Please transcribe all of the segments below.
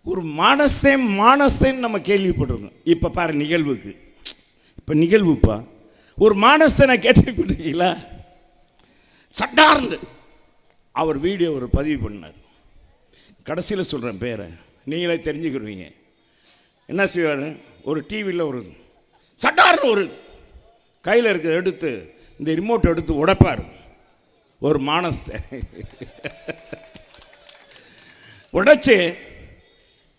ஒரு மானசன் நம்ம கேள்விப்பட்டிருக்கோம். இப்போ பாரு நிகழ்வுக்கு, இப்போ நிகழ்வுப்பா ஒரு மானசனை கேள்விப்பட்டிருக்கீங்களா? சட்டார்ந்து அவர் வீடியோ ஒரு பதிவு பண்ணார். கடைசியில் சொல்கிறேன் பேரை, நீங்களே தெரிஞ்சுக்கிடுவீங்க. என்ன செய்வார், ஒரு டிவியில் ஒரு சட்டார்னு ஒரு கையில் இருக்க எடுத்து இந்த ரிமோட் எடுத்து உடைப்பார். ஒரு மானசை உடைச்சு,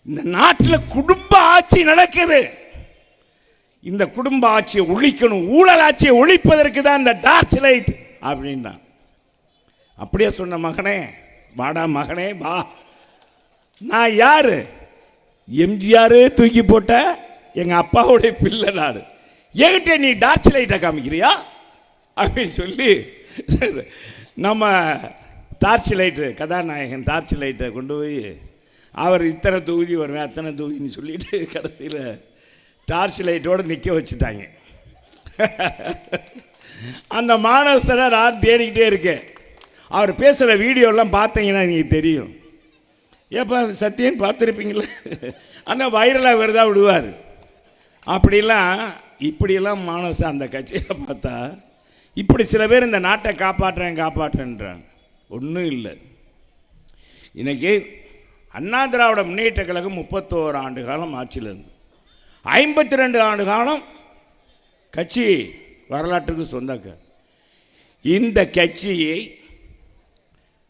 இந்த நாட்டில் குடும்ப ஆட்சி நடக்குது, இந்த குடும்ப ஆட்சியை ஒழிக்கணும், ஊழல் ஆட்சியை ஒழிப்பதற்கு தான் இந்த டார்ச் லைட் அப்படின்னா. அப்படியே சொன்ன மகனே, வாடா மகனே வா, நான் யாரு, எம்ஜிஆர் தூக்கி போட்ட எங்கள் அப்பாவுடைய பிள்ளை நாடு, என்கிட்ட நீ டார்ச் லைட்டை காமிக்கிறியா அப்படின்னு சொல்லி நம்ம டார்ச் லைட்டு கதாநாயகன் டார்ச் லைட்டை கொண்டு போய் அவர் இத்தனை தொகுதி வருவேன் அத்தனை தொகுதின்னு சொல்லிட்டு கடைசியில் டார்ச் லைட்டோடு நிற்க வச்சுட்டாங்க. அந்த மானவஸ்தனை நான் தேடிக்கிட்டே இருக்கேன். அவர் பேசுகிற வீடியோலாம் பார்த்தீங்கன்னா நீங்கள் தெரியும். ஏப்பா சத்தியன் பார்த்துருப்பீங்களே, ஆனால் வைரலாக வருதா விடுவார். இப்படியெல்லாம் மானவஸ்தை அந்த கட்சியை பார்த்தா இப்படி சில பேர் இந்த நாட்டை காப்பாற்றுறேன்றாங்க. ஒன்றும் இல்லை. இன்றைக்கி அண்ணா திராவிட முன்னேற்ற கழகம் 31 ஆண்டு காலம் ஆட்சியில் இருந்து 52 ஆண்டு காலம் கட்சி வரலாற்றுக்கு சொந்தக்க. இந்த கட்சியை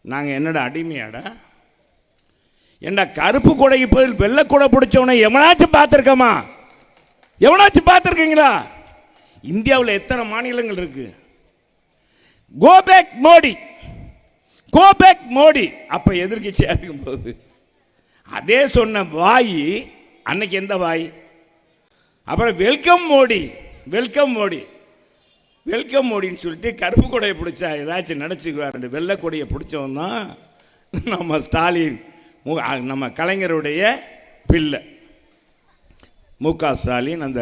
நாங்கள் என்னடா அடிமையாடா, என்ன கருப்பு கொடைக்கு பதில் வெள்ளை கொடை பிடிச்சவனை எவனாச்சும் பார்த்துருக்கோமா? எவனாச்சும் பார்த்துருக்கீங்களா? இந்தியாவில் எத்தனை மாநிலங்கள் இருக்கு? கோபேக் மோடி அப்போ எதிர்கட்சியாக இருக்கும்போது அதே சொன்ன வாய் அன்னைக்கு எந்த வாய்? அப்புறம் வெல்கம் மோடின்னு சொல்லிட்டு கருப்பு கொடையை பிடிச்சா ஏதாச்சும் நினச்சிக்குவார். வெள்ளை கொடையை பிடிச்சவன் தான் நம்ம ஸ்டாலின், நம்ம கலைஞருடைய பிள்ளை மு.க. ஸ்டாலின், அந்த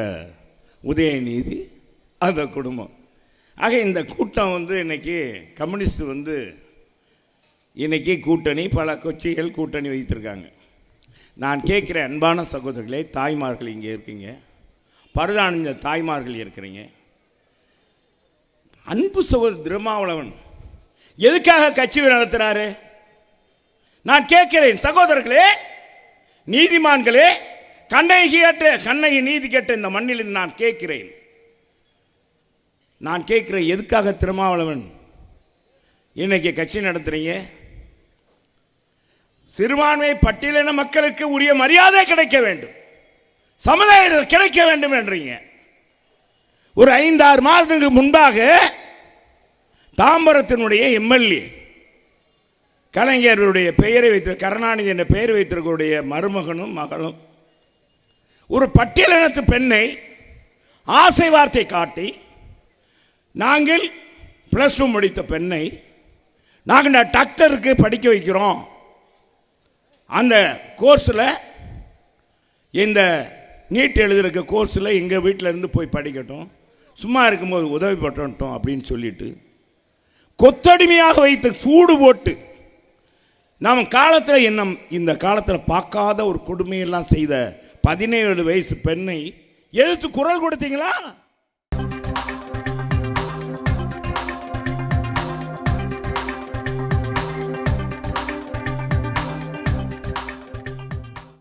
உதயநிதி, அந்த குடும்பம். ஆக இந்த கூட்டம் இன்னைக்கு கம்யூனிஸ்ட் இன்னைக்கு கூட்டணி, பல கட்சிகள் கூட்டணி வைத்திருக்காங்க. நான் கேட்குறேன், அன்பான சகோதரர்களே, தாய்மார்கள் இங்கே இருக்கீங்க, பரதானிஞ்ச தாய்மார்கள் இருக்கிறீங்க, அன்பு சகோதரர் திருமாவளவன் எதுக்காக கட்சி நடத்துகிறாரு? நான் கேட்கிறேன் சகோதரர்களே, நீதிமான்களே, கண்ணகி நீதி கேட்ட இந்த மண்ணில் நான் கேட்கிறேன், எதுக்காக திருமாவளவன் இன்னைக்கு கட்சி நடத்துறீங்க? சிறுபான்மை பட்டியலின மக்களுக்கு உரிய மரியாதை கிடைக்க வேண்டும், சமுதாயம் கிடைக்க வேண்டும் என்றீங்க. ஒரு 5-6 மாதத்துக்கு முன்பாக தாம்பரத்தினுடைய எம்எல்ஏ கலைஞருடைய பெயரை வைத்து, கருணாநிதி என்ற பெயர் வைத்திருக்கக்கூடிய மருமகனும் மகளும் ஒரு பட்டியலினத்து பெண்ணை ஆசை வார்த்தை காட்டி, நாங்கள் +2 முடித்த பெண்ணை நாங்கள் டாக்டருக்கு படிக்க வைக்கிறோம், அந்த கோர்ஸில் இந்த நீட் எழுதுகிற கோர்ஸில் எங்கள் வீட்டில் இருந்து போய் படிக்கட்டும், சும்மா இருக்கும்போது உதவி பட்டோம் அப்படின்னு சொல்லிட்டு கொத்தடிமையாக வைத்து சூடு போட்டு, நாம் காலத்தில் இந்த காலத்தில் பார்க்காத ஒரு கொடுமையெல்லாம் செய்த 17 வயசு பெண்ணை எதிர்த்து குரல் கொடுத்தீங்களா?